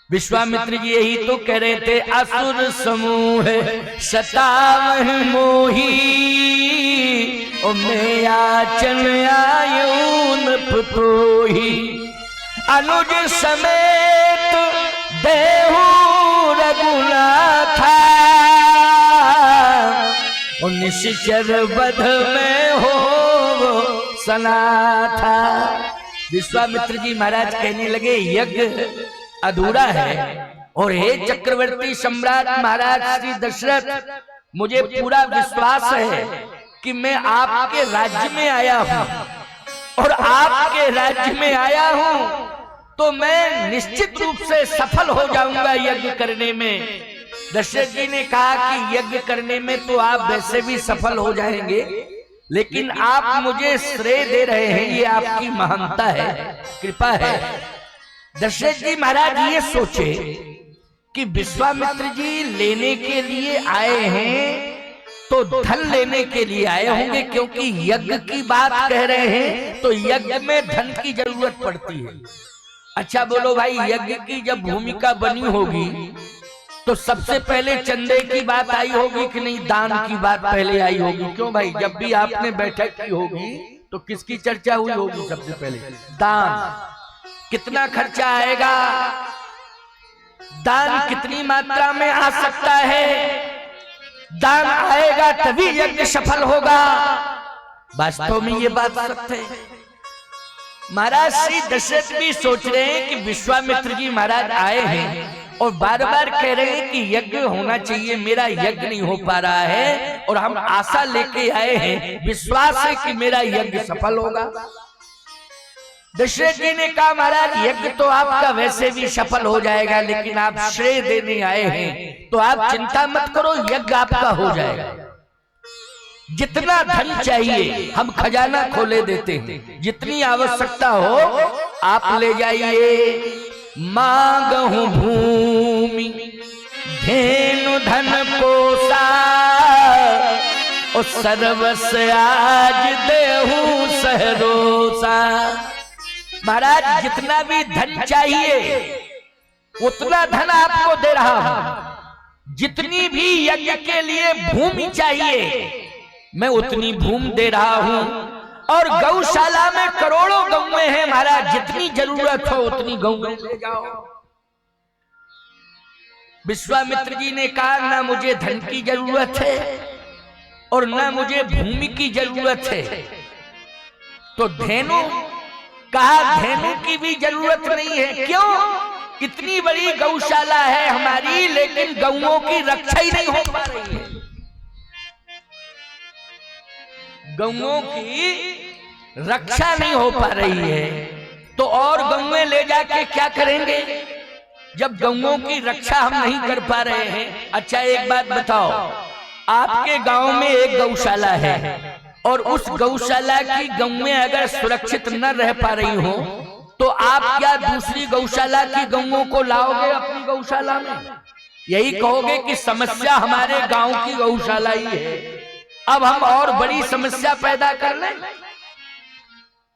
विश्वामित्र जी यही तो कह रहे थे, असुर समूह सतावह मोही, ओ मैं आचन आयून पुतोही, अनुज समेत देहु रघुनाथा, और निश्चर वध में हो सनाथा। विश्वामित्र जी महाराज कहने लगे, यज्ञ अधूरा है, और हे चक्रवर्ती सम्राट महाराज श्री दशरथ, मुझे पूरा विश्वास है कि मैं आपके राज्य में आया हूं, और आपके राज्य में आया हूं तो मैं निश्चित रूप से सफल हो जाऊंगा यज्ञ करने में। दशरथ जी ने कहा कि यज्ञ करने में तो आप वैसे भी सफल हो जाएंगे, लेकिन आप मुझे श्रेय दे रहे हैं, ये आपकी महानता है, कृपा है। दशरथ जी महाराज ये सोचे कि विश्वामित्र जी लेने के लिए आए हैं तो धन लेने के लिए आए होंगे, क्योंकि यज्ञ की बात कह रहे हैं तो यज्ञ में धन की जरूरत पड़ती है। अच्छा बोलो भाई, यज्ञ की जब भूमिका बनी होगी तो सबसे पहले चंदे की बात आई होगी कि नहीं, दान की बात पहले आई होगी? क्यों भाई, जब भी आपने बैठक की होगी तो किसकी चर्चा हुई होगी सबसे पहले? दान। कितना खर्चा आएगा, दान कितनी मात्रा में आ सकता है, दान आएगा तभी यज्ञ सफल होगा। वास्तव में ये बात सत्य है। महाराज श्री दशरथ भी सोच रहे हैं कि विश्वामित्र जी महाराज आए हैं और बार बार कह रहे हैं कि यज्ञ होना चाहिए, मेरा यज्ञ नहीं हो पा रहा है, और हम आशा लेके आए हैं, विश्वास है कि मेरा यज्ञ सफल होगा। दशरथ जी ने कहा, महाराज यज्ञ तो आपका वैसे भी सफल हो जाएगा, लेकिन आप श्रेय देने आए हैं तो आप चिंता मत करो, यज्ञ आपका हो जाएगा। जितना धन चाहिए हम खजाना खोले देते हैं, जितनी आवश्यकता हो आप ले जाइए। मांगहु भूमि धेनु धन पोसा, और सर्वस आज देहु सहरोसा। महाराज जितना भी धन चाहिए उतना धन आपको दे रहा हूं, जितनी भी यज्ञ के लिए भूमि चाहिए मैं उतनी भूमि दे रहा हूं, और गौशाला में करोड़ों गौएं हैं महाराज, जितनी जरूरत हो उतनी गौएं ले जाओ। विश्वामित्र जी ने कहा, ना मुझे धन की जरूरत है और ना मुझे भूमि की जरूरत है, तो धेनु कहा, धेनु की भी जरूरत नहीं है। क्यों? इतनी बड़ी गौशाला है हमारी, लेकिन गौओं की रक्षा ही नहीं हो पा रही है। गौओं की रक्षा नहीं हो पा रही है तो और गौएं ले जाके क्या करेंगे, जब गौओं की रक्षा हम नहीं कर पा रहे हैं। अच्छा एक बात बताओ, आपके गांव में एक गौशाला है और उस गौशाला की गौएं अगर सुरक्षित न रह पा रही हो तो आप क्या दूसरी गौशाला की गौओं को लाओगे अपनी गौशाला में? यही कहोगे कि समस्या हमारे गांव की गौशाला ही है, अब हम और बड़ी समस्या पैदा कर लें।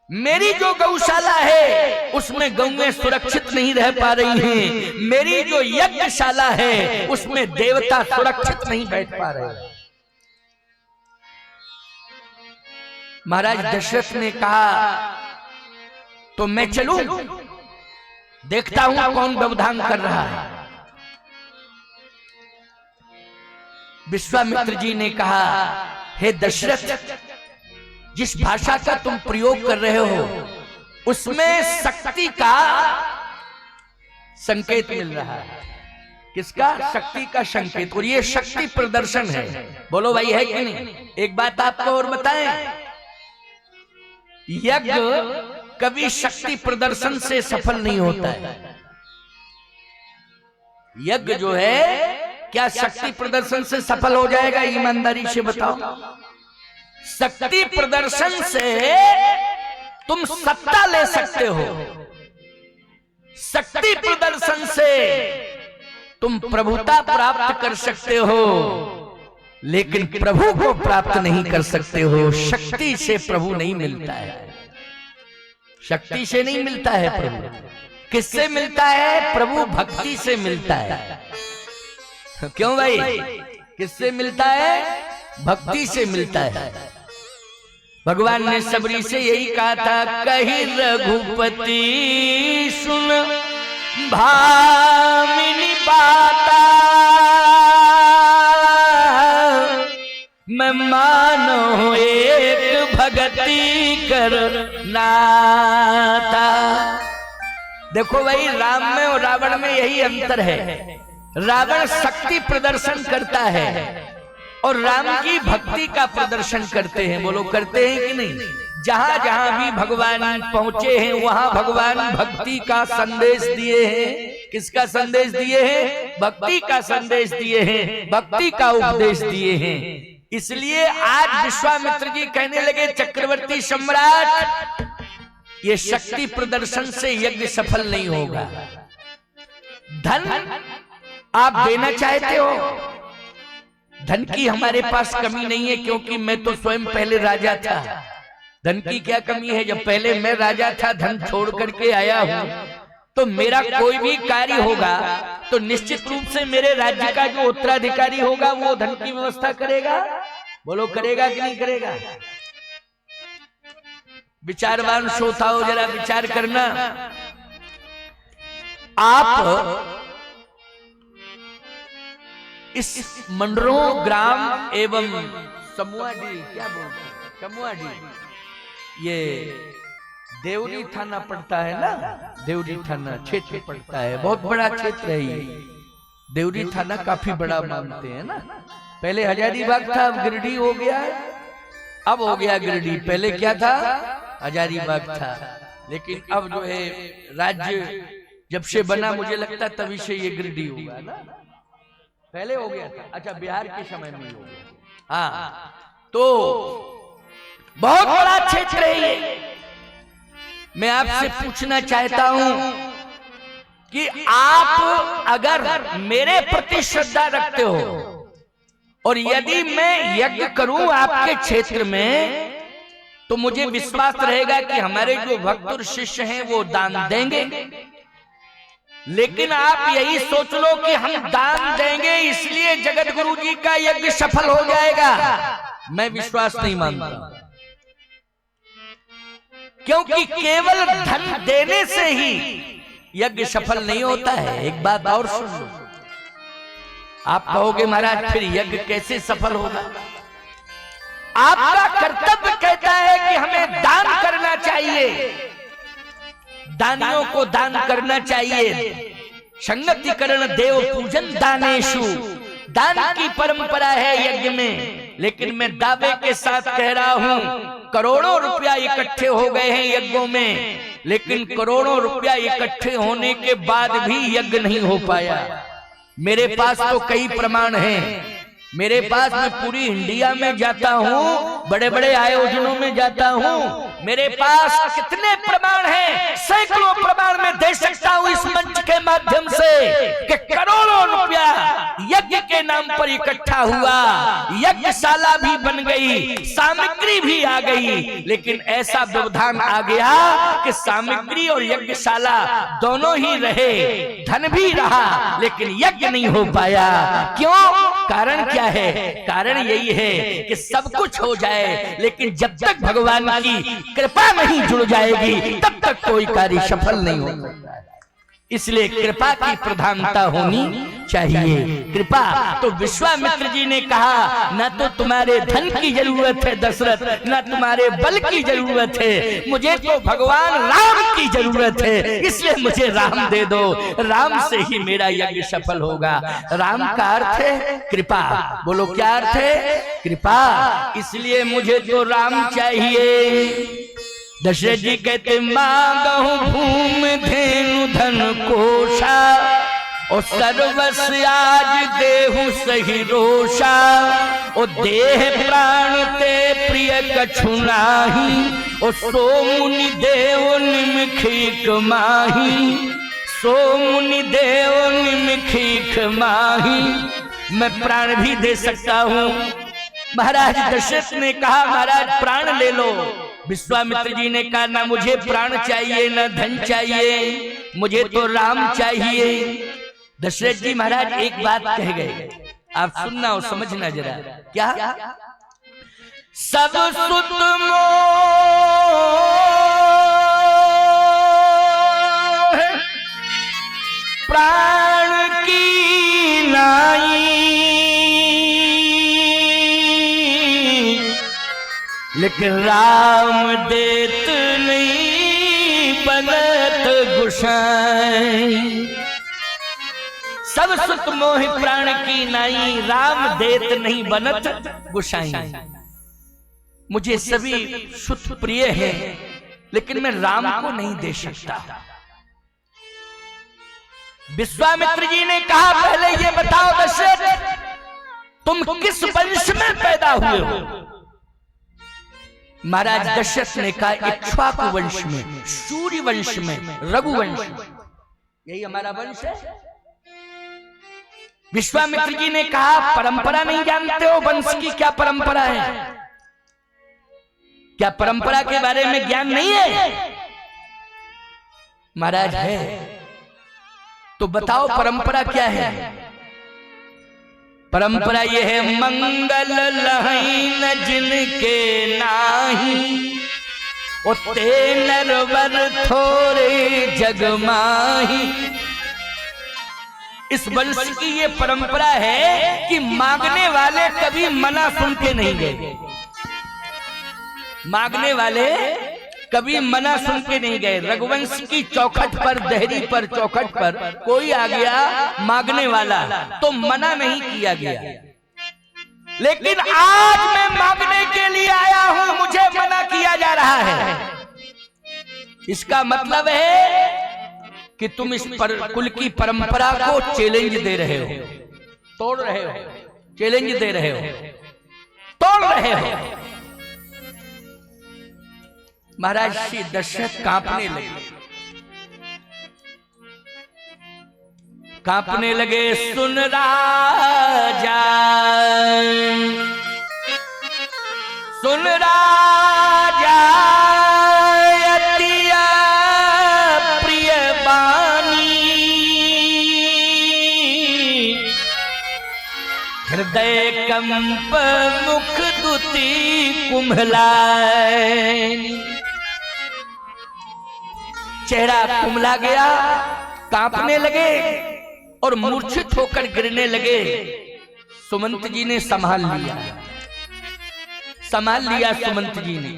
मेरी जो गौशाला है उसमें गौएं सुरक्षित नहीं रह पा रही हैं, मेरी जो यज्ञशाला है उसमें देवता सुरक्षित नहीं बैठ पा रहे। महाराज दशरथ ने कहा, तो मैं चलूं, देखता हूं कौन व्यवधान कर रहा है। विश्वामित्र जी ने कहा, हे दशरथ, जिस भाषा का तुम प्रयोग कर रहे हो उसमें शक्ति का संकेत मिल रहा है। किसका? शक्ति का संकेत, और ये शक्ति प्रदर्शन है। बोलो भाई, है कि नहीं? एक बात आपको और बताएं, यज्ञ कभी शक्ति प्रदर्शन से सफल नहीं होता है। यज्ञ जो है क्या शक्ति प्रदर्शन से सफल हो जाएगा? ईमानदारी से बताओ। शक्ति प्रदर्शन से तुम सत्ता ले सकते हो, शक्ति प्रदर्शन से तुम प्रभुता प्राप्त कर सकते हो, लेकिन प्रभु को प्राप्त नहीं कर सकते हो। शक्ति से प्रभु नहीं मिलता है, शक्ति से नहीं मिलता है प्रभु। किससे मिलता है? प्रभु भक्ति से मिलता है। क्यों भाई? किससे मिलता है? भक्ति से मिलता है। भगवान ने सबरी से यही कहा था, कही रघुपति सुन भामिनी बाता, मैं मानो एक भगति कर नाता। देखो भाई, राम में और रावण में यही अंतर है। रावण शक्ति प्रदर्शन करता है और राम की भक्ति का प्रदर्शन करते हैं। बोलो, करते हैं कि नहीं? जहां जहां भी भगवान पहुंचे हैं वहां भगवान भक्ति का संदेश दिए हैं। किसका संदेश दिए हैं? भक्ति का संदेश दिए हैं, भक्ति का उपदेश दिए हैं। इसलिए आज विश्वामित्र जी कहने लगे, चक्रवर्ती सम्राट, ये शक्ति प्रदर्शन से यज्ञ सफल नहीं होगा। धन आप देना चाहते हो, धन की हमारे पास कमी नहीं है, क्योंकि मैं तो स्वयं पहले राजा था। धन की क्या कमी है? जब पहले मैं राजा था, धन छोड़ करके आया हूं, तो मेरा कोई भी कार्य होगा तो निश्चित रूप से मेरे राज्य का जो उत्तराधिकारी होगा वो धन की व्यवस्था करेगा। बोलो, करेगा कि नहीं करेगा? विचारवान श्रोताओं, जरा विचार करना। आप इस मंडरों ग्राम एवं समुआडी, क्या बोलते हैं, समुआडी, ये देवरी थाना पड़ता है ना, देवरी थाना क्षेत्र पड़ता है, बहुत बड़ा क्षेत्र है ये। देवरी थाना काफी बड़ा मानते हैं ना। पहले हजारीबाग था, अब गिरिडीह हो गया, अब हो गया गिरिडीह। पहले क्या था? हजारीबाग था, लेकिन अब जो है राज्य जब से बना, मुझे लगता तभी से ये गिरिडीह होगा ना। पहले हो गया था, अच्छा बिहार के समय में हो गया। हाँ, तो बहुत बड़ा क्षेत्र है ये। मैं आपसे पूछना चाहता हूं कि आप अगर मेरे प्रति श्रद्धा रखते हो और यदि मैं यज्ञ करूं आपके क्षेत्र में, तो मुझे विश्वास रहेगा कि हमारे जो भक्त और शिष्य हैं वो दान देंगे। लेकिन आप यही सोच लो कि हम दान देंगे इसलिए जगत गुरु जी का यज्ञ सफल हो जाएगा, मैं विश्वास नहीं मानता। क्योंकि केवल धन देने से ही यज्ञ सफल नहीं होता है। एक बात और सुन लो, आप कहोगे महाराज फिर यज्ञ कैसे सफल होगा? आपका कर्तव्य कहता है कि हमें दान करना चाहिए, दानियों को दान करना चाहिए। संगतिकरण देव पूजन दानेशु, दान की परंपरा है यज्ञ में। लेकिन मैं दावे के साथ कह रहा हूं, करोड़ों रुपया इकट्ठे हो गए हैं यज्ञों में, लेकिन करोड़ों रुपया इकट्ठे होने के बाद भी यज्ञ नहीं हो पाया। मेरे पास तो कई प्रमाण हैं। मेरे पास, मैं पूरी इंडिया में जाता हूँ, बड़े बड़े आयोजनों में जाता हूँ, मेरे पास कितने प्रमाण हैं, सैकड़ों प्रमाण मैं दे सकता हूँ इस मंच के माध्यम से कि करोड़ों रुपया यज्ञ के नाम पर इकट्ठा हुआ, यज्ञशाला भी बन गई, सामग्री भी आ गई, लेकिन ऐसा व्यवधान आ गया कि सामग्री और यज्ञशाला दोनों ही रहे, धन भी रहा, लेकिन यज्ञ नहीं हो पाया। क्यों? कारण क्या है? कारण यही है कि सब कुछ हो जाए, लेकिन जब तक भगवान की कृपा नहीं जुड़ जाएगी तब तक कोई कार्य सफल नहीं हो सकता है। इसलिए कृपा की प्रधानता होनी चाहिए। कृपा तो विश्वामित्र जी ने कहा, न तो तुम्हारे धन की जरूरत है दशरथ, न तुम्हारे बल की जरूरत है, मुझे तो भगवान राम की जरूरत है, इसलिए मुझे राम दे दो, राम से ही मेरा यज्ञ सफल होगा। राम का अर्थ है कृपा। बोलो, क्या अर्थ है? कृपा। इसलिए मुझे तो राम चाहिए। दशरथ जी कहते, मांगहु भूम धेनु धन कोशा, और सर्वस्व आज देहु सही रोषा, और देह प्राण ते प्रिय कछु नाही, और सो मुनि देव निमखीक माही, सो मुनि देव निमखीक माही। मैं प्राण भी दे सकता हूँ। महाराज दशरथ ने कहा, महाराज प्राण ले लो। विश्वामित्र जी ने कहा, ना मुझे प्राण चाहिए, ना धन चाहिए, मुझे तो राम चाहिए। दशरथ जी महाराज एक बात कह गए, आप सुनना और समझना जरा। क्या? सब सुत मोह प्राण की नाई, लेकिन राम देत नहीं बनत गुसाई। सब सुत मोह प्राण की नाई, राम देत नहीं बनत गुसाई। मुझे सभी सुत प्रिय हैं, लेकिन मैं राम को नहीं दे सकता। विश्वामित्र जी ने कहा, पहले ये बताओ दशरथ, तुम किस वंश में पैदा हुए हो? महाराज दशरथ ने कहा, इक्ष्वाकु वंश में, सूर्य वंश में, रघुवंश में, यही हमारा वंश है। विश्वामित्र जी ने कहा, परंपरा नहीं जानते हो? वंश की क्या परंपरा है? क्या परंपरा के बारे में ज्ञान नहीं है? महाराज है। तो बताओ परंपरा क्या है? परंपरा यह है, मंगल लहीन जिनके नाही, उते नरवर थोड़े जग माही। इस वंश की ये परंपरा है कि मांगने वाले कभी मना सुन के नहीं गए। मांगने वाले कभी मना सुन के नहीं गए। रघुवंश की चौखट पर, देहरी पर, चौखट पर कोई आ गया मांगने वाला तो मना नहीं किया गया। लेकिन आज मैं मांगने के लिए आया हूं, मुझे मना किया जा रहा है। इसका मतलब है कि तुम इस कुल की परंपरा को चैलेंज दे रहे हो, तोड़ रहे हो, चैलेंज दे रहे हो, तोड़ रहे हो। महाराज श्री दशरथ कांपने लगे, कांपने लगे। सुन राजा, सुन राजा, अतिया प्रिय बानी, हृदय कंप मुख दुति कुम्हलाई। चेहरा कुमला गया, कांपने लगे और मूर्छित होकर गिरने लगे। सुमंत जी ने संभाल लिया, संभाल लिया सुमंत जी ने।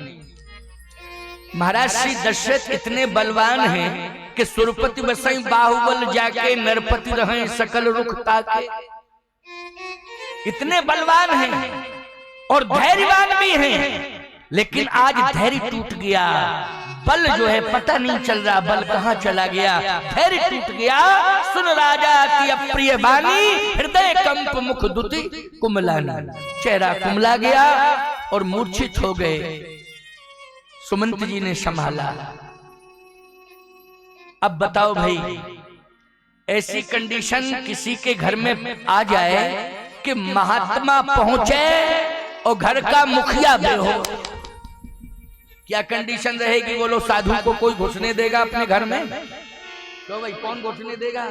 महाराज श्री दशरथ इतने बलवान हैं कि सुरपति बसई बाहुबल जाके नरपति रहे सकल रुख ताके। इतने बलवान हैं और धैर्यवान भी हैं, लेकिन आज धैर्य टूट गया। बल जो है पता नहीं चल रहा, बल कहां चला गया, धैर्य टूट गया। सुन राजा की अप्रिय बानी, हृदय कंप मुख दुति कुमलाना। चेहरा कुमला गया और मूर्छित हो गए। सुमंत जी ने संभाला। अब बताओ भाई, ऐसी कंडीशन किसी के घर में आ जाए कि महात्मा पहुंचे और घर का मुखिया बेहो, क्या कंडीशन रहेगी? बोलो, साधु को कोई घुसने देगा अपने घर में? तो भाई कौन घुसने देगा?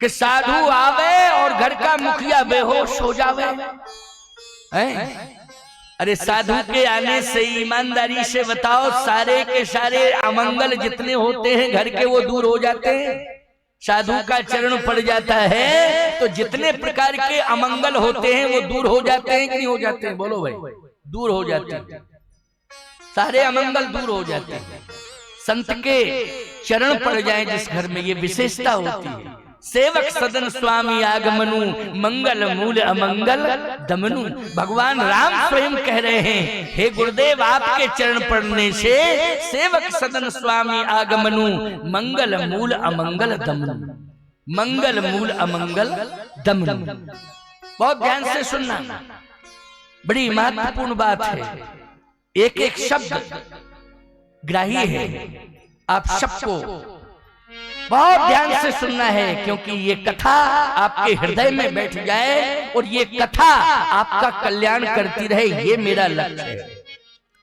कि साधु आवे और घर का मुखिया बेहोश हो जावे? अरे साधु के आने से ईमानदारी से बताओ, सारे के सारे अमंगल जितने होते हैं घर के वो दूर हो जाते हैं। साधु का चरण पड़ जाता है तो जितने प्रकार के अमंगल होते हैं वो दूर हो जाते हैं कि नहीं हो जाते हैं? बोलो भाई, दूर हो जाते हैं, सारे अमंगल दूर हो जाते हैं। संत के चरण पड़ जाए जिस घर में, ये विशेषता होती है। सेवक सदन स्वामी आगमनु, मंगल मूल अमंगल दमनु। भगवान राम स्वयं कह रहे हैं, हे गुरुदेव, आपके चरण पड़ने से सेवक सदन स्वामी आगमनु, मंगल मूल अमंगल दमनु। मंगल मूल अमंगल दमनु। बहुत ध्यान से सुनना, बड़ी महत्वपूर्ण बात है। एक एक शब्द ग्राही है, आप सबको बहुत ध्यान से सुनना है, क्योंकि ये कथा आपके हृदय में बैठ जाए और ये कथा आपका कल्याण करती रहे, ये मेरा लक्ष्य है।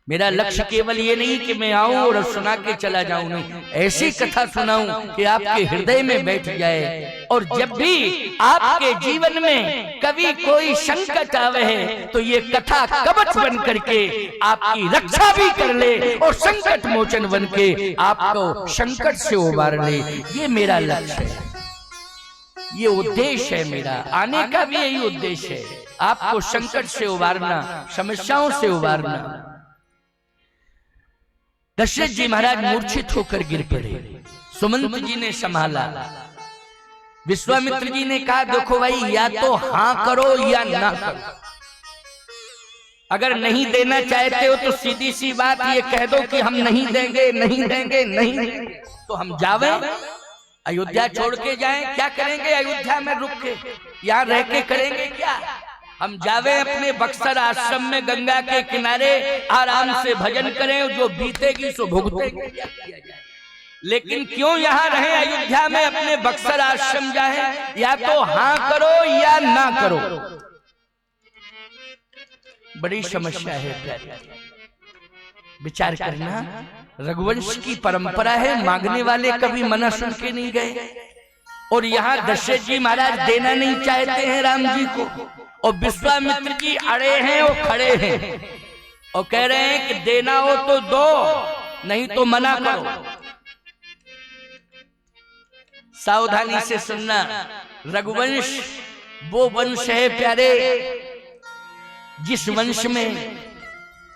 मेरा लक्ष्य केवल ये नहीं कि मैं आऊं और सुना के चला जाऊं, नहीं, ऐसी कथा सुनाऊं कि आपके हृदय में बैठ जाए। और जब भी आपके जीवन में कभी कोई संकट आवे है तो ये कथा कवच बन करके आपकी रक्षा भी कर ले और संकट मोचन बन के आपको संकट से उबार ले। ये मेरा लक्ष्य है, ये उद्देश्य है मेरा, आने का भी यही उद्देश्य है, आपको संकट से उबारना, समस्याओं से उबारना। दशरथ जी महाराज मूर्छित होकर गिर पड़े, सुमंत जी ने संभाला। विश्वामित्र जी ने कहा देखो भाई, या तो हां करो या ना करो। अगर नहीं देना चाहते हो तो सीधी सी बात ये कह दो कि हम नहीं देंगे, नहीं देंगे, नहीं देंगे। तो हम जावे, अयोध्या छोड़ के जाएं, क्या करेंगे अयोध्या में रुक के, यहाँ रह के करेंगे क्या? हम जावे अपने बक्सर आश्रम में गंगा के किनारे आराम से भजन करें, जो बीतेगी सो भुगतेंगे। लेकिन क्यों यहाँ रहे अयोध्या में, अपने बक्सर आश्रम जाए? या तो हाँ करो या ना करो। बड़ी समस्या है, विचार करना। रघुवंश की परंपरा है, मांगने वाले कभी मना सुन के नहीं गए। और यहाँ दशरथ जी महाराज देना नहीं चाहते हैं राम जी को, और विश्वामित्र जी अड़े हैं और खड़े हैं और कह रहे हैं कि देना हो तो दो, नहीं तो मना करो। सावधानी से सुनना, रघुवंश वो वंश है प्यारे जिस वंश में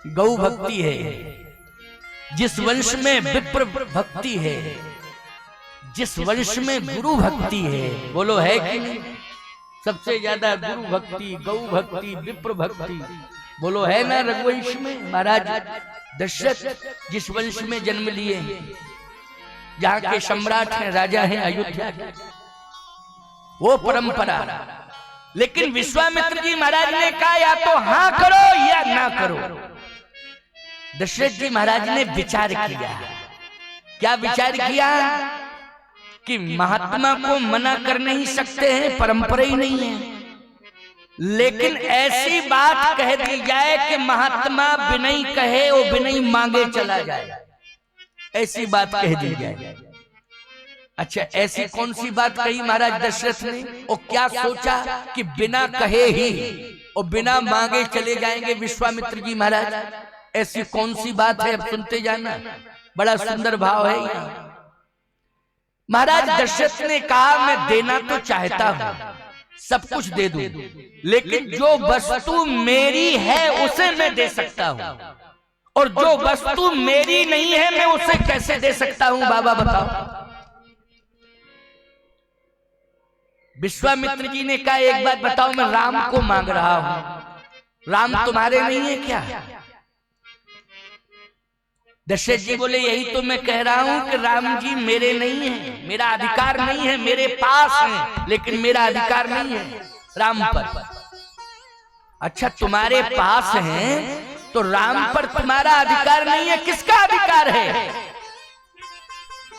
गौ भक्ति है, जिस वंश में विप्र भक्ति है, जिस वंश में गुरु भक्ति है। बोलो है कि नहीं? सबसे ज्यादा गुरु भक्ति, गौ भक्ति, विप्र भक्ति, बोलो है ना रघुवंश में। महाराज दशरथ जिस वंश में जन्म लिए, जहाँ के सम्राट हैं, राजा हैं अयोध्या के, वो परंपरा। लेकिन विश्वामित्र जी महाराज ने कहा या तो हाँ करो या ना करो। दशरथ जी महाराज ने विचार किया। क्या विचार किया? कि महात्मा को मना कर नहीं सकते हैं, परंपरा ही नहीं है। लेकिन ऐसी बात कह दी जाए कि महात्मा बिनई कहे और बिनई मांगे चला जाए, ऐसी बात कह दी जाए। अच्छा, ऐसी कौन सी बात कही महाराज दशरथ ने? और क्या सोचा कि बिना कहे ही और बिना मांगे चले जाएंगे विश्वामित्र जी महाराज? ऐसी कौन सी बात है, अब सुनते जाना, बड़ा सुंदर भाव है यहाँ। महाराज दशरथ ने कहा मैं देना तो चाहता हूं, सब कुछ दे दूं, लेकिन जो वस्तु मेरी है उसे मैं दे सकता हूं, और जो वस्तु मेरी नहीं है मैं उसे कैसे दे सकता हूं? बाबा बताओ। विश्वामित्र जी ने कहा एक बात बताओ, मैं राम को मांग रहा हूं, राम तुम्हारे नहीं है क्या? दशरथ जी बोले यही तो मैं कह रहा हूं कि राम जी मेरे नहीं है, मेरा अधिकार नहीं है, मेरे पास है लेकिन मेरा अधिकार नहीं है राम पर। अच्छा, तुम्हारे पास है तो राम पर तुम्हारा अधिकार नहीं है, किसका अधिकार है?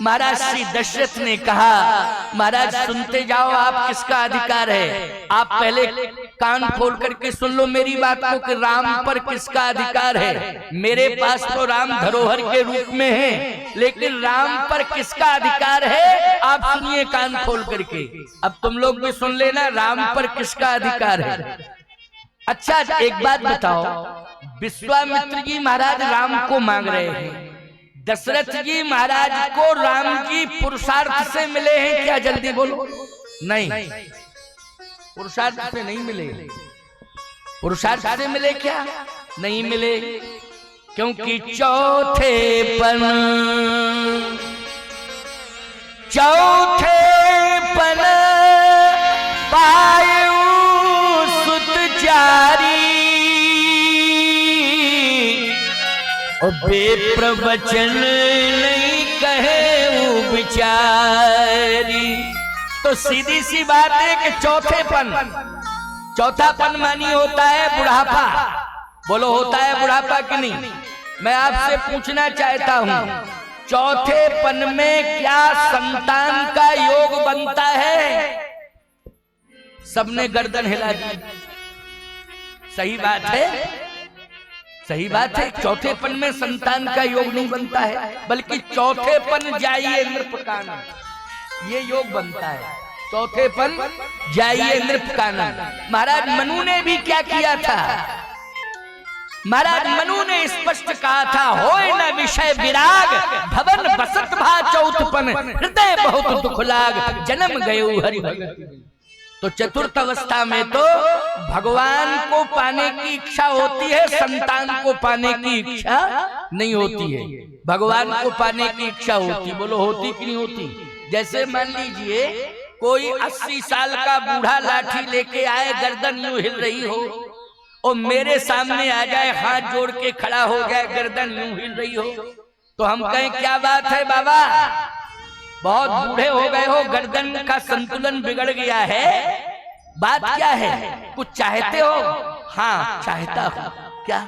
महाराज श्री दशरथ ने कहा महाराज सुनते जाओ, आप किसका अधिकार है? आप पहले कान खोल करके सुन लो मेरी बात को कि राम पर किसका अधिकार है। मेरे पास तो राम धरोहर के रूप में है, लेकिन राम पर किसका अधिकार है? आप सुनिए कान खोल करके, अब तुम लोग भी सुन लेना, राम पर किसका अधिकार है। अच्छा, एक बात बताओ, विश्वामित्र जी महाराज राम को मांग रहे हैं, दशरथ जी महाराज को राम जी पुरुषार्थ से मिले हैं क्या? जल्दी बोलो। नहीं, पुरुषार्थ से नहीं मिले। पुरुषार्थ से मिले क्या? नहीं मिले, क्योंकि चौथेपन पायु सुत चारी, और बेप्रवचन नहीं कहे वो बिचारी। तो सीधी सी बात है कि चौथापन मानी होता है बुढ़ापा। बोलो होता है बुढ़ापा कि नहीं? मैं आपसे पूछना चाहता हूं, चौथेपन में क्या संतान का योग बनता है? सबने गर्दन हिला दी। सही बात है, सही बात है, चौथेपन में संतान का योग नहीं बनता है, बल्कि चौथेपन जाइए नृपकानन, ये योग बनता है। चौथेपन जाइए नृपकानन। महाराज मनु ने भी क्या किया था? महाराज मनु ने स्पष्ट कहा था, होय न विषय विराग, भवन बसत भा चौथपन, हृदय बहुत दुख लाग, जन्म गयो हरि भगत। तो चतुर्थ अवस्था में तो भगवान को पाने की इच्छा होती है, संतान को पाने की इच्छा नहीं होती है। भगवान को पाने की इच्छा होती, बोलो होती कि नहीं होती? जैसे मान लीजिए कोई 80 साल का बूढ़ा लाठी लेके आए, गर्दन यूं हिल रही हो, और मेरे सामने आ जाए, हाथ जोड़ के खड़ा हो जाए, गर्दन यूं हिल रही हो, तो हम कहें क्या बात है बाबा, बहुत बूढ़े हो गए हो, गर्दन का संतुलन बिगड़ गया है, बात क्या है? कुछ चाहते हो? हाँ चाहता हूं। क्या?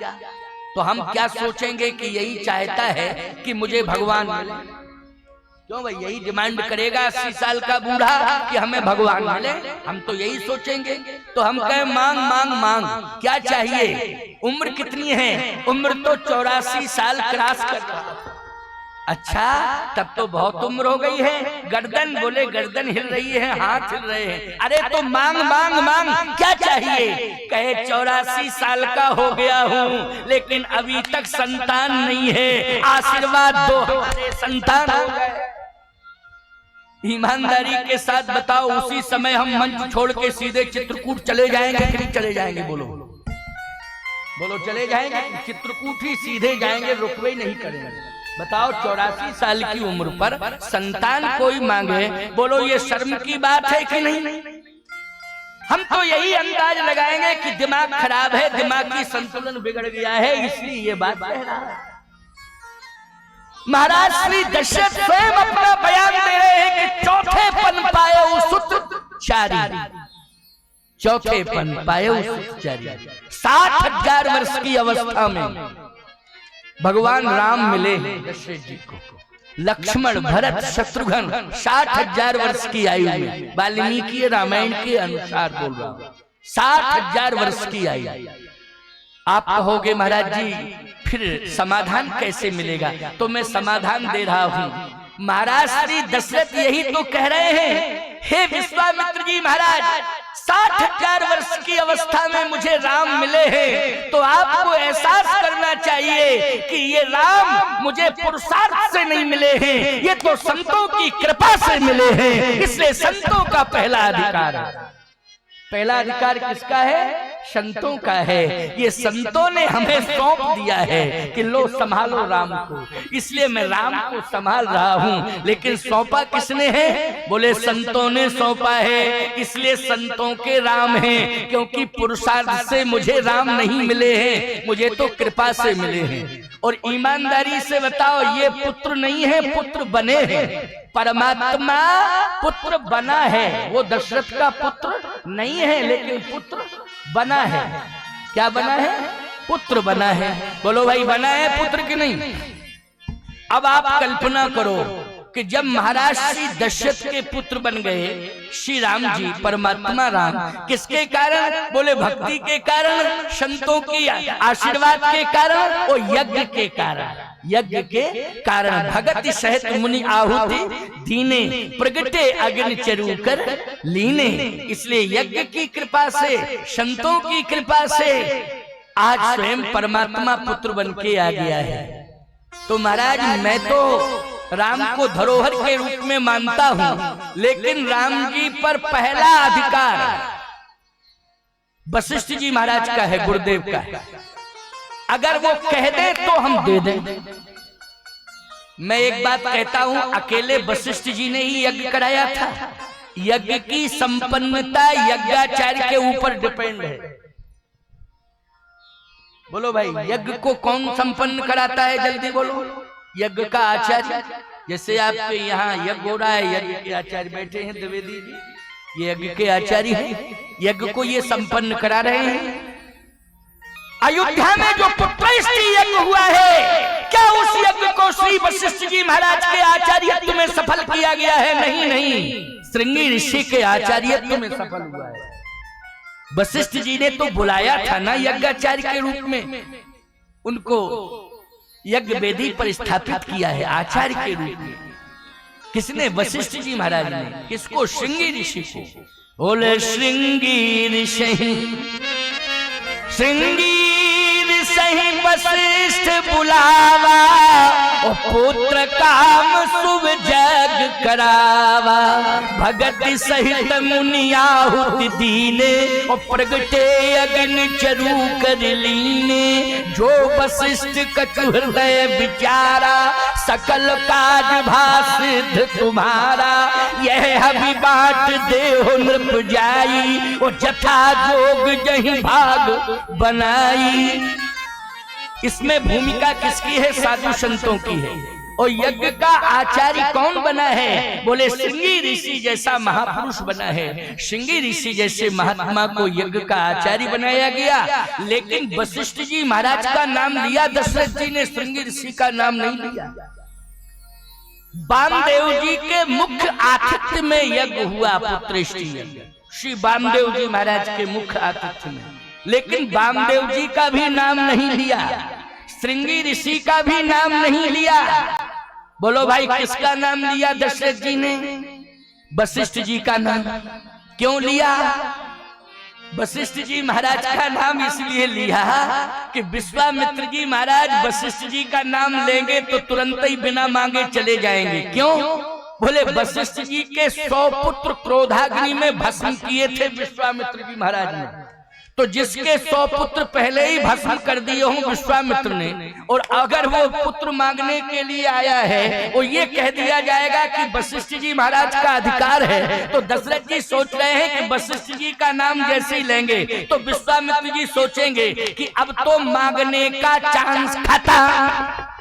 तो हम क्या सोचेंगे कि यही चाहता है कि मुझे भगवान मिले। क्यों भाई, यही डिमांड करेगा 80 साल का बूढ़ा कि हमें भगवान मिले, हम तो यही सोचेंगे। तो हम कहें मांग मांग मांग, क्या चाहिए? उम्र कितनी है? उम्र तो 84 साल क्रॉस कर रहा है। अच्छा, तब तो बहुत उम्र हो गई है। गर्दन, बोले गर्दन हिल रही है, हाथ हिल रहे हैं। अरे तो मांग मांग मांग, क्या चाहिए? कहे 84 साल का हो गया हूँ, लेकिन अभी तक संतान नहीं है, आशीर्वाद दो, हमारे संतान हो गए। ईमानदारी के साथ बताओ, उसी समय हम मंच छोड़ के सीधे चित्रकूट चले जाएंगे कि नहीं चले जाएंगे? बोलो बोलो, चले जाएंगे? चित्रकूट ही सीधे जाएंगे, रुकवे नहीं करेंगे। बताओ, 84 साल की उम्र पर संतान कोई मांगे, बोलो ये शर्म की बात है कि नहीं? हम तो यही अंदाज लगाएंगे कि दिमाग खराब है, दिमागी संतुलन बिगड़ गया है, इसलिए ये बात कह रहा है। महाराज श्री दशरथ स्वयं अपना बयान दे रहे हैं कि चौथेपन पाए सुतचारी, चौथेपन पाए सुतचारी। 60,000 वर्ष की अवस्था में भगवान राम मिले दशरथ जी को। लक्ष्मण, भरत, शत्रुघ्न 60,000 वर्ष की आयु में, वाल्मीकि रामायण के अनुसार बोल रहा हूं, 60,000 वर्ष की आयु। आप कहोगे महाराज जी फिर समाधान कैसे मिलेगा? तो मैं समाधान दे रहा हूं। महाराज श्री दशरथ यही तो कह रहे हैं, हे विश्वामित्र जी महाराज, 60,000 वर्ष की अवस्था में मुझे राम मिले हैं, तो आपको एहसास करना चाहिए कि ये राम मुझे पुरुषार्थ से नहीं मिले हैं, ये तो संतों की कृपा से मिले हैं। इसलिए संतों का पहला अधिकार है। पहला अधिकार किसका है? संतों का है। ये संतों ने हमें सौंप दिया है कि लो संभालो राम को, इसलिए मैं राम को संभाल रहा हूँ। लेकिन सौंपा किसने है? बोले संतों ने सौंपा है, इसलिए संतों के राम हैं, क्योंकि पुरुषार्थ से मुझे राम नहीं मिले हैं, मुझे तो कृपा से मिले हैं। और ईमानदारी से बताओ, ये पुत्र नहीं है, पुत्र बने हैं। परमात्मा पुत्र बना है, वो दशरथ का पुत्र नहीं है, लेकिन पुत्र बना है। क्या बना है? पुत्र बना है। बोलो भाई, बना है पुत्र कि नहीं? अब आप कल्पना करो कि जब महाराज श्री दशरथ के पुत्र बन गए श्री राम जी, परमात्मा राम, किसके कारण? बोले भक्ति के कारण, संतों की आशीर्वाद के कारण और यज्ञ के कारण। यज्ञ के कारण भगति सहित मुनि आहुति दीने, प्रगटे अग्नि चरु कर लीने। इसलिए यज्ञ की कृपा से, संतों की कृपा से आज स्वयं परमात्मा पुत्र बन के आ गया है। तो महाराज, मैं तो राम को धरोहर के रूप में मानता हूं, लेकिन राम जी पर पहला अधिकार वशिष्ठ जी महाराज का है, गुरुदेव का है। अगर वो कह दे तो हम दे दें। मैं एक बात कहता हूं, अकेले वशिष्ठ जी ने ही यज्ञ कराया था। यज्ञ की संपन्नता यज्ञाचार्य के ऊपर डिपेंड है। बोलो भाई, यज्ञ को कौन संपन्न कराता है? जल्दी बोलो। यज्ञ का आचार्य। जैसे आपके यहाँ यज्ञ हो रहा है, यज्ञ के आचार्य बैठे हैं द्विवेदी जी, ये यज्ञ के आचार्य हैं, यज्ञ को ये संपन्न करा रहे हैं। अयोध्या में जो पुत्रष्टि यज्ञ हुआ है, क्या उस यज्ञ को श्री वशिष्ठ जी महाराज के आचार्यत्व में सफल किया गया है? नहीं नहीं, श्रृंगी ऋषि के आचार्यत्व में सफल हुआ है। वशिष्ठ जी ने तो बुलाया था ना यज्ञाचार्य के रूप में। उनको यज्ञ वेदी पर स्थापित किया है आचार्य के रूप में। किसने? वशिष्ठ जी महाराज ने। किसको? श्रृंगी ऋषि को। बोले श्रृंगी ऋषि, श्रृंगी ऋषि वशिष्ठ बुलावा, और पुत्र काम शुभ जग करावा। भगत सहित मुनियाहुति दीने, और प्रगटे अग्नि चरु कर लीने। जो वशिष्ठ कछु हृदय विचारा, सकल काज भासिद्ध तुम्हारा। यह हबि बाट देहो नृप जाई, और जथा जोग जहि भाग बनाई। इसमें भूमिका किसकी है? साधु संतों की है। और यज्ञ का आचार्य कौन बना है? बोले श्रृंगी ऋषि जैसा महापुरुष बना है। श्रृंगी ऋषि जैसे महात्मा को यज्ञ का आचार्य बनाया गया। लेकिन वशिष्ठ जी महाराज का नाम लिया दशरथ जी ने, श्रृंगी ऋषि का नाम नहीं लिया। वामदेव जी के मुख्य आतिथ्य में यज्ञ हुआ, पुत्रेष्टि यज्ञ, श्री वामदेव जी महाराज के मुख्य आतिथ्य में। लेकिन वामदेव जी का भी नाम नहीं लिया, श्रृंगी ऋषि का भी नाम नहीं लिया। बोलो भाई, किसका नाम लिया दशरथ जी ने? वशिष्ठ जी का नाम। क्यों लिया? वशिष्ठ जी महाराज का नाम इसलिए लिया कि विश्वामित्र जी महाराज वशिष्ठ जी का नाम लेंगे तो तुरंत ही बिना मांगे चले जाएंगे। क्यों? बोले वशिष्ठ जी के 100 पुत्र क्रोधाग्नि में भस्म किए थे विश्वामित्र जी महाराज ने। तो जिसके 100 पुत्र पहले ही भस्म कर दिए हों विश्वामित्र ने, और अगर वो पुत्र मांगने के लिए आया है और ये कह दिया जाएगा कि वशिष्ठ जी महाराज का अधिकार है, तो दशरथ जी सोच रहे हैं कि वशिष्ठ जी का नाम जैसे ही लेंगे तो विश्वामित्र जी सोचेंगे कि अब तो मांगने का चांस खत्म,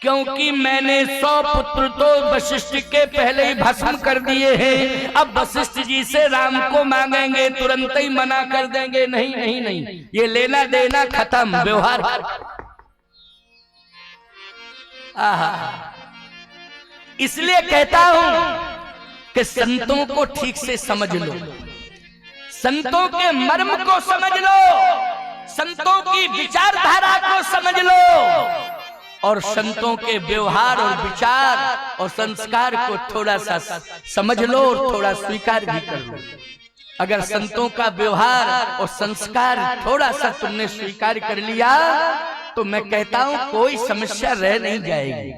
क्योंकि मैंने 100 पुत्र तो वशिष्ठ के पहले ही भस्म कर दिए हैं। अब वशिष्ठ जी से राम को मांगेंगे तुरंत ही मना कर देंगे, नहीं नहीं नहीं, ये लेना देना खत्म, व्यवहार। इसलिए कहता हूं कि संतों को ठीक से समझ लो, संतों के मर्म को समझ लो, संतों की विचारधारा को समझ लो, और संतों के व्यवहार और विचार और संस्कार को थोड़ा सा समझ लो और थोड़ा स्वीकार भी कर लो। अगर संतों का व्यवहार और संस्कार थोड़ा सा तुमने स्वीकार कर लिया तो मैं कहता हूं कोई समस्या रह नहीं जाएगी,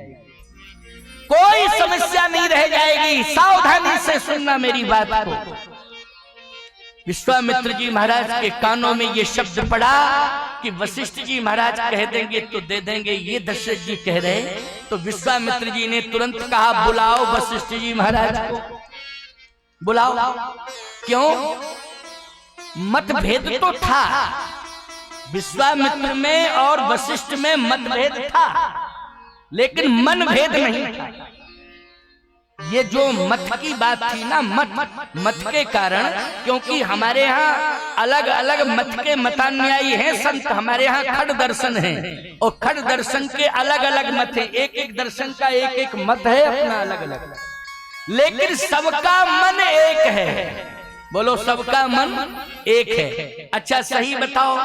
कोई समस्या नहीं रह जाएगी। सावधानी से सुनना मेरी बात को। विश्वामित्र जी महाराज के कानों में ये शब्द पड़ा कि वशिष्ठ जी महाराज कह देंगे तो दे देंगे, ये दशरथ जी कह रहे। तो विश्वामित्र जी ने तुरंत कहा, बुलाओ वशिष्ठ जी महाराज को, बुलाओ। क्यों? मतभेद तो था, विश्वामित्र में और वशिष्ठ में मतभेद था, लेकिन मनभेद नहीं था। ये जो मत की बात थी ना, मत के कारण, क्योंकि हमारे यहाँ अलग अलग मत के मतान्यायी हैं संत, हमारे यहाँ खड़ दर्शन है और खड़ दर्शन के अलग अलग मत है, एक एक दर्शन का एक एक मत है अपना अलग अलग, लेकिन सबका मन एक है। बोलो, सबका मन एक है। अच्छा सही बताओ,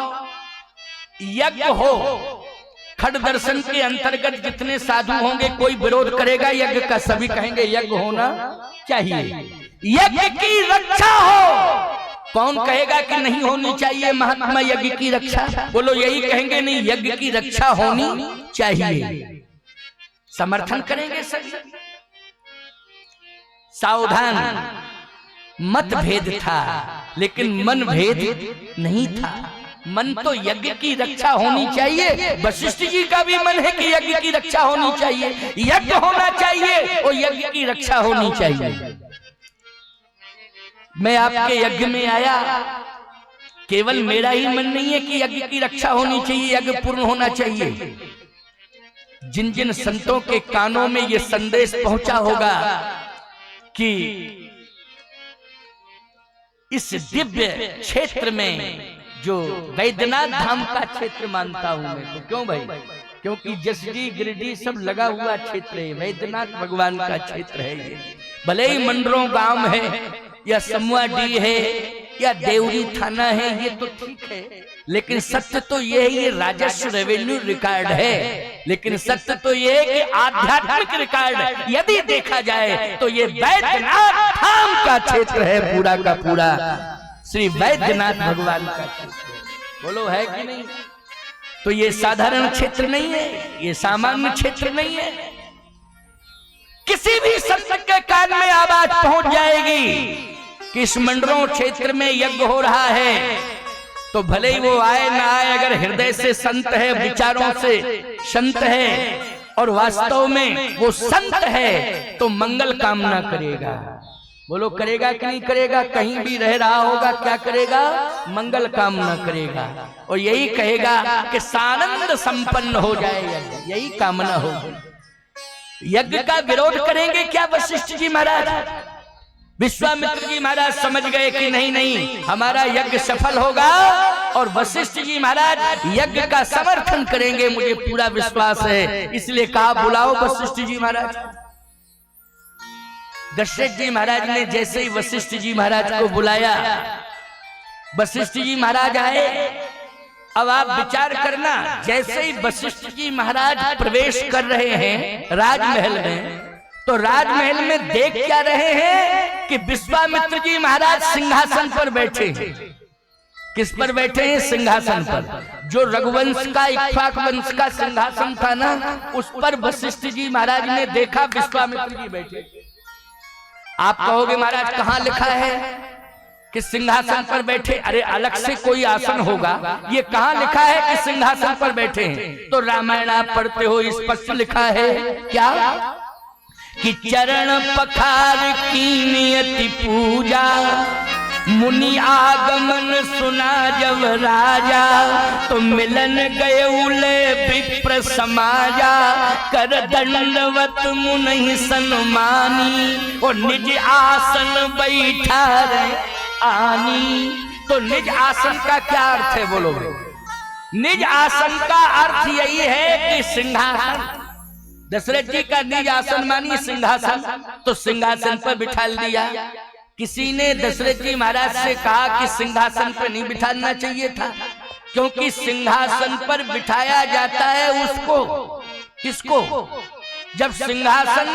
यज्ञ हो, खड़ दर्शन के अंतर्गत जितने साधु होंगे कोई विरोध करेगा यज्ञ का? सभी कहेंगे यज्ञ होना चाहिए, यज्ञ की रक्षा हो। कौन कहेगा कि नहीं होनी चाहिए महात्मा यज्ञ की रक्षा? बोलो, यही कहेंगे नहीं, यज्ञ की रक्षा होनी चाहिए, समर्थन करेंगे सभी। सावधान, मतभेद था लेकिन मनभेद नहीं था। मन तो यज्ञ की रक्षा होनी चाहिए, वशिष्ठ जी का भी मन है कि यज्ञ की रक्षा होनी चाहिए, यज्ञ होना चाहिए और यज्ञ की रक्षा होनी चाहिए। मैं आपके यज्ञ में आया, केवल मेरा ही मन नहीं है कि यज्ञ की रक्षा होनी चाहिए, यज्ञ पूर्ण होना चाहिए। जिन जिन संतों के कानों में यह संदेश पहुंचा होगा कि इस दिव्य क्षेत्र में, जो वैद्यनाथ धाम का क्षेत्र मानता हूं मैं, तो क्यों भाई? क्योंकि जसडी गिरिडीह सब लगा हुआ क्षेत्र है, वैद्यनाथ भगवान का क्षेत्र है ये। भले ही मंडरों गांव है या समुआ डी है या देवरी थाना है, ये तो ठीक है, लेकिन सत्य तो ये है, ये राजस्व रेवेन्यू रिकॉर्ड है। लेकिन सत्य तो ये है कि आध्यात्मिक रिकॉर्ड यदि देखा जाए तो ये वैद्यनाथ धाम का क्षेत्र है, पूरा का पूरा श्री वैद्यनाथ भगवान का क्षेत्र। बोलो है कि नहीं? तो ये साधारण क्षेत्र नहीं है, ये सामान्य क्षेत्र नहीं है। किसी भी संत के कान में आवाज पहुंच जाएगी कि इस मंडरों क्षेत्र में यज्ञ हो रहा है, तो भले ही वो आए ना आए, अगर हृदय से संत है, विचारों से संत है और वास्तव में वो संत है, तो मंगल कामना करेगा। बोलो करेगा कि नहीं करेगा? कहीं भी रह रहा होगा क्या करेगा? मंगल कामना करेगा और यही कहेगा कि सानंद संपन्न हो जाए यज्ञ, यही कामना होगी। यज्ञ का विरोध करेंगे क्या वशिष्ठ जी महाराज? विश्वामित्र जी महाराज समझ गए कि नहीं नहीं, हमारा यज्ञ सफल होगा और वशिष्ठ जी महाराज यज्ञ का समर्थन करेंगे, मुझे पूरा विश्वास है। इसलिए कहा बुलाओ वशिष्ठ जी महाराज। दशरथ जी महाराज ने जैसे ही वशिष्ठ जी महाराज को बुलाया, वशिष्ठ जी महाराज आए। अब आप विचार करना, जैसे ही वशिष्ठ जी महाराज प्रवेश कर रहे हैं राजमहल में, तो राजमहल में देख क्या रहे हैं कि विश्वामित्र जी महाराज सिंहासन पर बैठे हैं। किस पर बैठे हैं? सिंहासन पर। जो रघुवंश का, इक्ष्वाक वंश का सिंहासन था ना, उस पर वशिष्ठ जी महाराज ने देखा विश्वामित्र जी बैठे। आप कहोगे महाराज कहाँ लिखा है कि सिंहासन पर बैठे? अरे अलग से कोई आसन होगा, ये कहाँ लिखा है कि सिंहासन पर बैठे हैं? तो रामायण आप पढ़ते हो, स्पष्ट लिखा है क्या कि चरण पखार की नियति पूजा, मुनि आगमन सुना जब राजा, तो मिलन गए उले विप्र समाजा, कर दंडवत मुनि सन्मानी, और निज आसन बैठा रे आनी। तो निज आसन का क्या अर्थ है? बोलो। निज आसन का अर्थ यही है कि सिंहासन, दशरथ जी का निज आसन मानी सिंहासन, तो सिंहासन पर बिठा दिया। किसी ने दशरथ जी महाराज से कहा कि सिंहासन पर नहीं बिठाना चाहिए था, क्योंकि सिंहासन पर बिठाया जाता है उसको, किसको? जब सिंहासन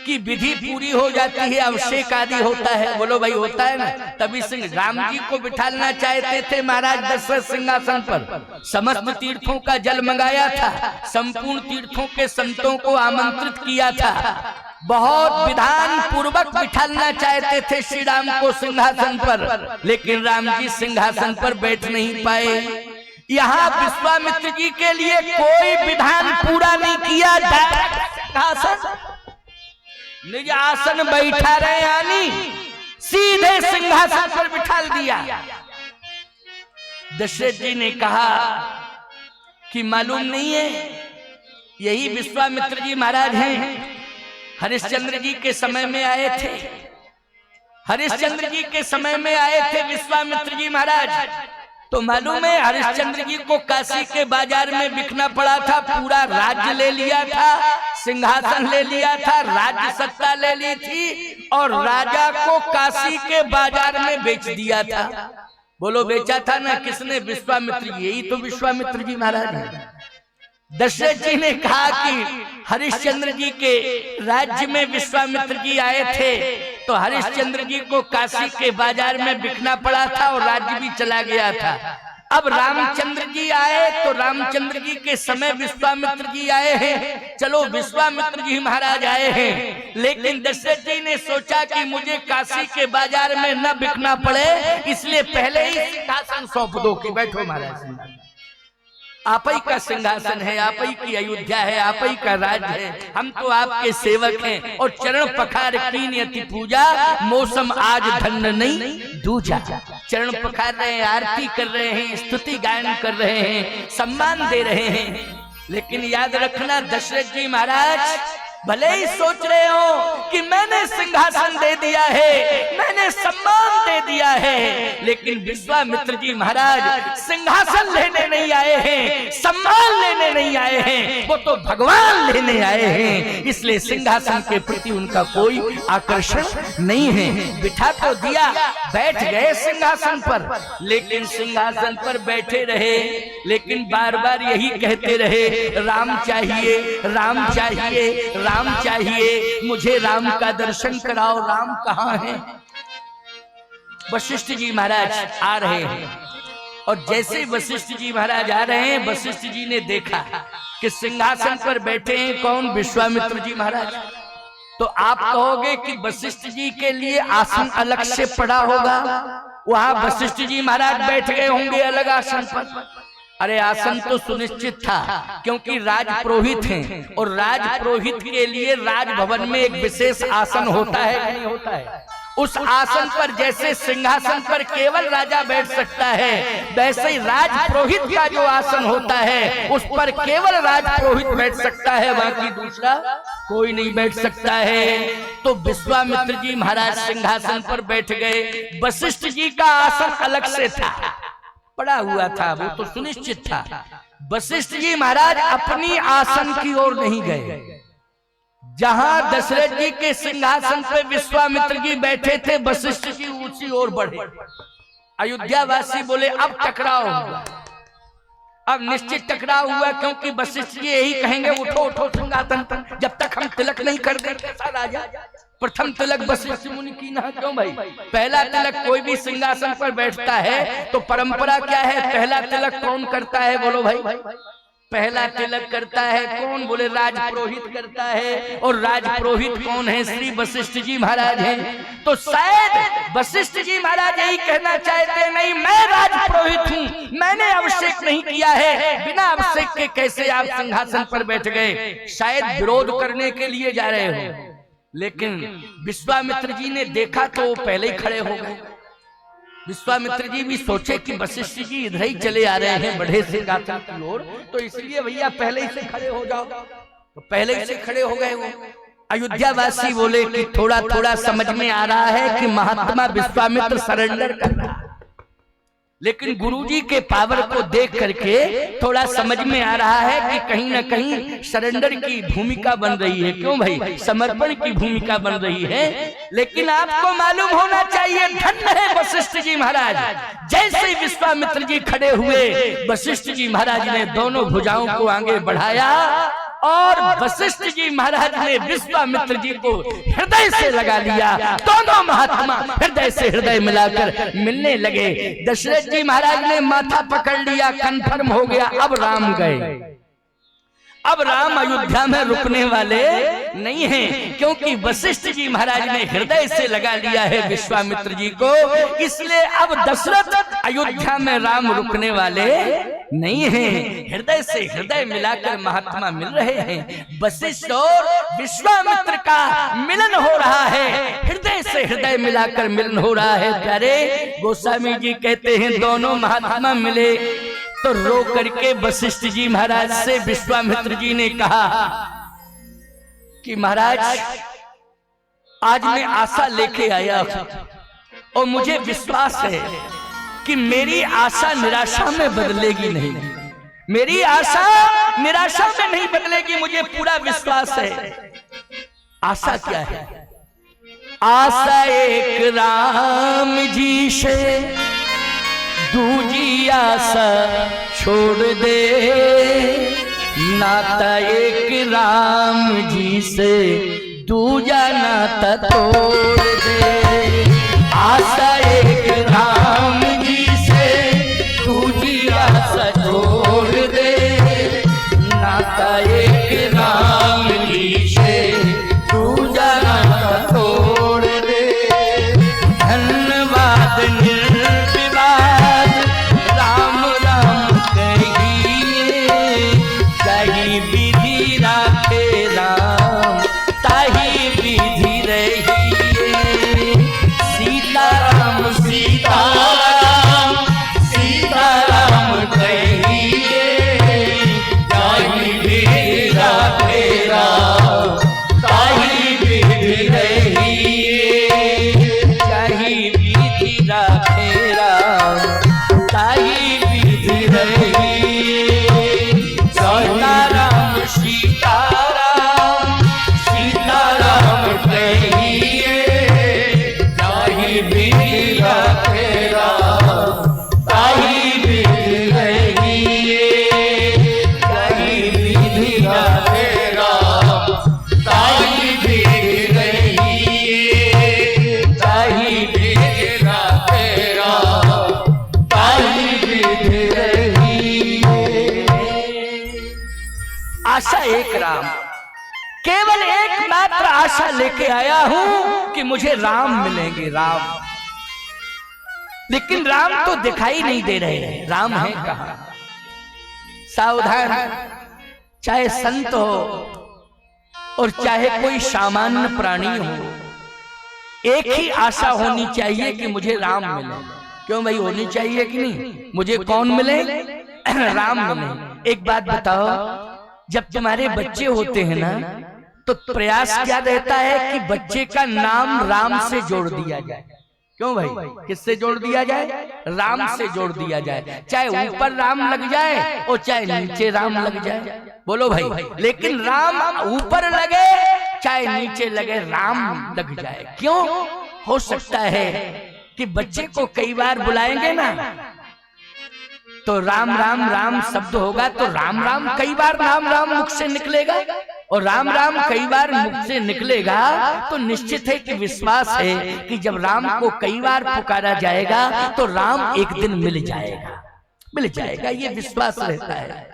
की विधि पूरी हो जाती है, अभिषेक आदि होता है, बोलो भाई होता है ना, तभी राम जी को बिठाना चाहते थे महाराज दशरथ सिंहासन पर। समस्त तीर्थों का जल मंगाया था, संपूर्ण तीर्थों के संतों को आमंत्रित किया था, बहुत विधान पूर्वक बिठाना चाहते थे श्री राम को सिंहासन पर, लेकिन राम जी सिंहासन पर बैठ नहीं पाए। यहाँ विश्वामित्र जी के लिए कोई विधान पूरा नहीं किया जाए, निज आसन बैठा रहे, यानी सीधे सिंहासन पर बिठा दिया। दशरथ जी ने कहा कि मालूम नहीं है, यही विश्वामित्र जी महाराज हैं, हरिश्चंद्र जी के समय में आए थे, हरिश्चंद्र जी के समय में आए थे विश्वामित्र जी महाराज। तो मालूम है हरिश्चंद्र जी को काशी के बाजार में बिकना पड़ा था, पूरा राज्य ले लिया था, सिंहासन ले लिया था, राज्य सत्ता ले ली थी और राजा को काशी के बाजार में बेच दिया था। बोलो बेचा था ना, किसने? विश्वामित्र जी। यही तो विश्वामित्र जी महाराज हैं। दशरथ जी ने कहा कि हरिश्चंद्र जी के राज्य में विश्वामित्र जी आए थे, तो हरिश्चंद्र जी को काशी के बाजार में बिकना पड़ा था और राज्य भी चला गया था। अब रामचंद्र जी आए, तो रामचंद्र जी के समय विश्वामित्र जी आए हैं, चलो विश्वामित्र जी महाराज आए हैं, लेकिन दशरथ जी ने सोचा कि मुझे काशी के बाजार में न बिकना पड़े, इसलिए पहले ही सिंहासन सौंप दो कि बैठो महाराज, आप ही का सिंहासन है, आप ही की अयोध्या है, आप ही का राज्य है, हम तो आपके सेवक हैं। और चरण पखार कीन यति पूजा, मौसम आज धन्य नहीं दूजा। चरण पखार रहे हैं, आरती कर रहे हैं, स्तुति गायन कर रहे हैं, सम्मान दे रहे हैं। लेकिन याद रखना दशरथ जी महाराज भले ही सोच रहे हो कि मैंने सिंहासन दे दिया है, मैंने सम्मान दे दिया है, लेकिन विश्वामित्र जी महाराज सिंहासन लेने नहीं आए हैं, सम्मान लेने नहीं आए हैं, वो तो भगवान लेने आए हैं। इसलिए सिंहासन के प्रति उनका कोई आकर्षण नहीं है। बिठा तो दिया, बैठ गए सिंहासन पर, लेकिन सिंहासन पर बैठे रहे, लेकिन बार बार यही कहते रहे, राम चाहिए, राम चाहिए, राम चाहिए, मुझे राम का दर्शन कराओ, राम कहाँ है। वशिष्ठ जी महाराज आ रहे हैं, और जैसे वशिष्ठ जी महाराज आ रहे हैं, वशिष्ठ जी ने देखा कि सिंहासन पर बैठे हैं कौन, विश्वामित्र जी महाराज। तो आप कहोगे कि वशिष्ठ जी के लिए आसन अलग से पड़ा होगा, वहां वशिष्ठ जी महाराज बैठ गए होंगे अलग आसन पर। अरे आसन तो सुनिश्चित था, क्योंकि राजपुरोहित हैं, और राजपुरोहित के लिए राजभवन में एक विशेष आसन होता है कि नहीं होता है। उस आसन पर जैसे सिंहासन पर केवल राजा बैठ सकता है, वैसे ही राजपुरोहित का जो आसन होता है उस पर केवल राजपुरोहित बैठ सकता है, बाकी दूसरा कोई नहीं बैठ सकता है। तो विश्वामित्र जी महाराज सिंहासन पर बैठ गए, वशिष्ठ जी का आसन अलग से था, पड़ा हुआ था, वो तो सुनिश्चित था। वशिष्ठ जी महाराज अपनी आसन की ओर नहीं गए, जहां दशरथ जी के सिंहासन पे विश्वामित्र जी बैठे थे, वशिष्ठ जी उसी ओर बढ़े। अयोध्या वासी बोले अब टकराव हुआ, अब निश्चित टकराव हुआ, क्योंकि वशिष्ठ जी यही कहेंगे उठो उठो सिंहासन पर, जब तक हम तिलक नहीं कर देते राजा। प्रथम तिलक वशिष्ठ मुनि की ना, क्यों भाई, पहला तिलक कोई भी सिंहासन पर बैठता है तो परंपरा क्या है, पहला तिलक कौन करता है, बोलो भाई। पहला तिलक करता है कौन, बोले राजपुरोहित करता है, और राजपुरोहित कौन है, श्री वशिष्ठ जी महाराज हैं। तो शायद वशिष्ठ जी महाराज यही कहना चाहते, नहीं मैं राजपुरोहित हूँ, मैंने अभिषेक नहीं किया है, बिना अभिषेक के कैसे आप सिंहासन पर बैठ गए, शायद विरोध करने के लिए जा रहे हो। लेकिन विश्वामित्र जी ने देखा तो वो पहले ही खड़े हो गए। विश्वामित्र जी भी सोचे कि वशिष्ठ जी इधर ही चले आ रहे हैं बढ़े सिंहासन की ओर, तो इसलिए भैया पहले ही से खड़े हो जाओ, तो पहले ही से खड़े हो गए। वो अयोध्या वासी बोले कि थोड़ा थोड़ा समझ में आ रहा है कि महात्मा विश्वामित्र सरेंडर कर रहा है, लेकिन गुरुजी के पावर को देख करके थोड़ा समझ में आ रहा है कि कहीं ना कहीं सरेंडर की भूमिका बन रही है। क्यों भाई, समर्पण की भूमिका बन रही है। लेकिन आपको मालूम होना चाहिए, धन्य है वशिष्ठ जी महाराज। जैसे ही विश्वामित्र जी खड़े हुए, वशिष्ठ जी महाराज ने दोनों भुजाओं को आगे बढ़ाया, और वशिष्ठ जी महाराज ने विश्वामित्र जी को हृदय से लगा लिया। दोनों महात्मा हृदय से हृदय मिलाकर मिलने लगे। दशरथ जी महाराज ने माथा पकड़ लिया, कन्फर्म हो गया अब राम गए। अब राम अयोध्या में रुकने वाले नहीं हैं, क्योंकि वशिष्ठ जी महाराज ने हृदय से लगा लिया है विश्वामित्र जी को, इसलिए अब दशरथ अयोध्या में राम रुकने वाले नहीं हैं। हृदय से हृदय मिलाकर महात्मा मिल रहे हैं। वशिष्ठ और विश्वामित्र का मिलन हो रहा है, हृदय से हृदय मिलाकर मिलन हो रहा है। प्यारे गोस्वामी जी कहते हैं दोनों महात्मा मिले तो रो करके वशिष्ठ जी महाराज से विश्वामित्र जी ने कहा कि महाराज आज मैं आशा लेके आया और मुझे विश्वास है कि मेरी आशा निराशा में बदलेगी नहीं, मेरी आशा निराशा में नहीं बदलेगी, मुझे पूरा विश्वास है। आशा क्या है? आशा एक राम जी से दूजी आशा छोड़ दे, नाता एक राम जी से दूजा नाता तोड़ दे। आशा एक राम जी से दूजी आशा छोड़ दे, नाता एक राम जी से दूजा नाता तोड़ दे। धन्यवाद विधि राखे राम ताही विधि रही, सीता राम राखे राम, ताई विधि रही। सीताराम सीताराम सीताराम कहिए, ताई विधि राखे राम, ताई विधि रही। ताई विधि राखे राम, ताई विधि रही। ताई विधि राखे राम, ताई विधि रही। आशा एक राम, केवल एक मात्र आशा लेके आया हूं कि मुझे राम मिलेंगे, राम। लेकिन राम तो दिखाई नहीं दे रहे, राम है कहां? सावधान, चाहे संत हो और चाहे कोई सामान्य प्राणी हो, एक ही आशा होनी चाहिए कि मुझे राम मिले। क्यों भाई, होनी चाहिए कि नहीं? मुझे कौन मिले? राम मिले। एक बात बताओ, जब तुम्हारे बच्चे होते हैं ना, तो प्रयास क्या रहता है कि बच्चे का नाम राम से जोड़ दिया जाए। क्यों भाई, किससे जोड़ दिया जाए? राम से जोड़ दिया जाए। चाहे ऊपर राम लग जाए और चाहे नीचे राम लग जाए। बोलो भाई, लेकिन राम ऊपर लगे चाहे नीचे लगे, राम लग जाए। क्यों? हो सकता है कि बच्चे को कई बार बुलाएंगे ना, तो राम राम राम शब्द होगा, तो राम राम कई बार राम राम मुख से निकलेगा, और राम राम कई बार मुख से निकलेगा तो निश्चित है कि विश्वास है कि जब राम को कई बार पुकारा जाएगा तो राम एक दिन मिल जाएगा, मिल जाएगा, ये विश्वास रहता है।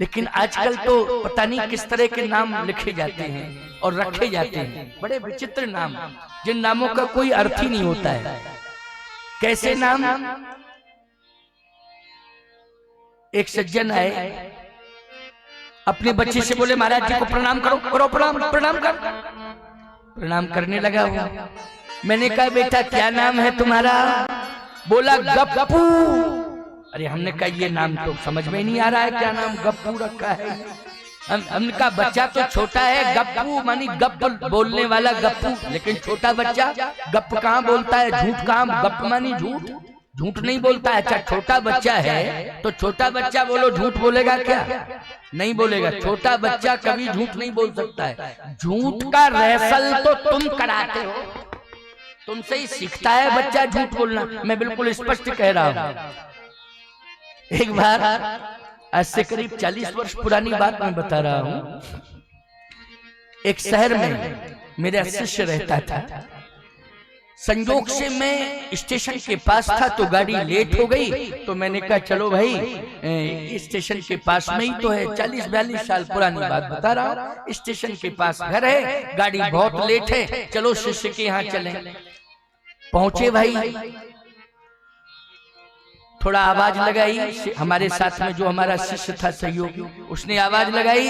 लेकिन आजकल तो पता नहीं किस तरह के नाम लिखे जाते हैं और रखे जाते हैं, बड़े विचित्र नाम, जिन नामों का कोई अर्थ ही नहीं होता है। कैसे नाम? एक सज्जन आए, अपने बच्चे से बोले महाराज जी को प्रणाम करो, करो प्रणाम, प्रणाम कर। प्रणाम करने लगा हुआ। मैंने कहा बेटा क्या नाम है तुम्हारा? बोला गप्पू। अरे हमने कहा ये नाम तो समझ में नहीं आ रहा है, क्या नाम गप्पू रखा है? हमने कहा बच्चा तो छोटा है, गप्पू मानी गप बोलने वाला गप्पू, लेकिन छोटा बच्चा गप कहाँ बोलता है, झूठ कहाँ, गप मानी झूठ, झूठ नहीं बोलता है। अच्छा छोटा बच्चा है तो छोटा बच्चा बोलो झूठ बोलेगा क्या? नहीं बोलेगा। छोटा बच्चा कभी झूठ नहीं बोल सकता है। झूठ का रहसल तो तुम कराते हो, तुमसे ही सीखता है बच्चा झूठ बोलना। मैं बिल्कुल स्पष्ट कह रहा हूं। एक बार आज से करीब 40 वर्ष पुरानी बात मैं बता रहा हूं। एक शहर में मेरा शिष्य रहता था। संयोग से मैं स्टेशन के पास था तो गाड़ी लेट हो गई, तो मैंने कहा चलो भाई स्टेशन के पास में ही तो है, 40-42 साल पुरानी बात बता रहा हूँ। स्टेशन के पास घर है, गाड़ी बहुत लेट है, चलो शिष्य के यहाँ चलें। पहुंचे भाई, थोड़ा आवाज लगाई। हमारे साथ में जो हमारा शिष्य था सहयोगी, उसने आवाज लगाई,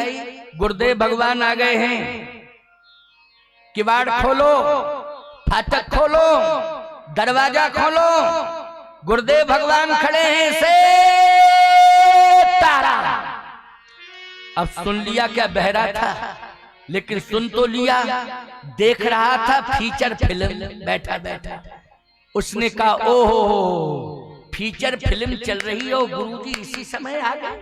गुरुदेव भगवान आ गए हैं, किवाड़ खोलो, फाटक खोलो, दरवाजा खोलो, गुरुदेव भगवान खड़े हैं से तारा। अब सुन लिया, क्या बहरा था लेकिन सुन तो लिया, देख रहा था फीचर फिल्म बैठा बैठा। उसने कहा ओहो फीचर फिल्म चल रही हो गुरुजी, इसी समय आ गए।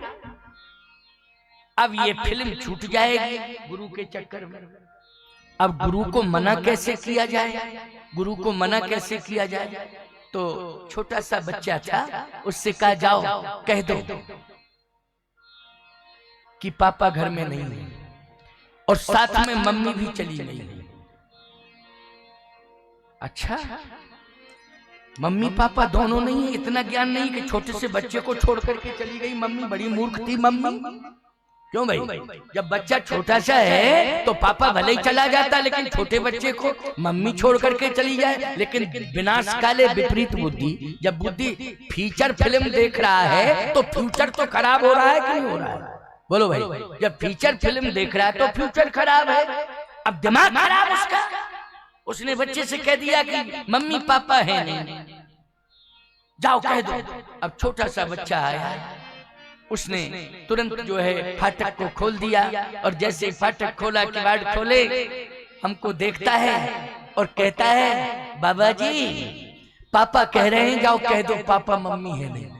अब ये फिल्म छूट जाएगी गुरु के चक्कर में। अब गुरु को मना कैसे किया जाए, गुरु को मना कैसे किया जाए? तो छोटा सा बच्चा था, उससे कहा जाओ कह दो कि पापा घर में नहीं है, और साथ में मम्मी भी चली गई। अच्छा मम्मी पापा दोनों नहीं है? इतना ज्ञान नहीं कि छोटे से बच्चे को छोड़ करके चली गई मम्मी? बड़ी मूर्ख थी मम्मी। क्यों भाई, जब बच्चा छोटा सा है तो पापा भले ही चला जाता, लेकिन छोटे बच्चे को मम्मी छोड़ करके चली जाए। लेकिन विनाश काले विपरीत बुद्धि, जब बुद्धि फीचर फिल्म देख रहा है तो फ्यूचर तो खराब हो रहा है कि नहीं हो रहा है? बोलो भाई, जब फीचर फिल्म देख रहा है तो फ्यूचर खराब है। अब दिमाग खराब उसका। उसने बच्चे से कह दिया कि मम्मी पापा है नहीं, जाओ कह दो। अब छोटा सा बच्चा आया, उसने तुरंत जो है फाटक को खोल दिया, और जैसे फाटक खोला, किवाड़ खोले, हमको देखता है और कहता है बाबा जी पापा कह रहे हैं जाओ कह दो पापा मम्मी है नहीं।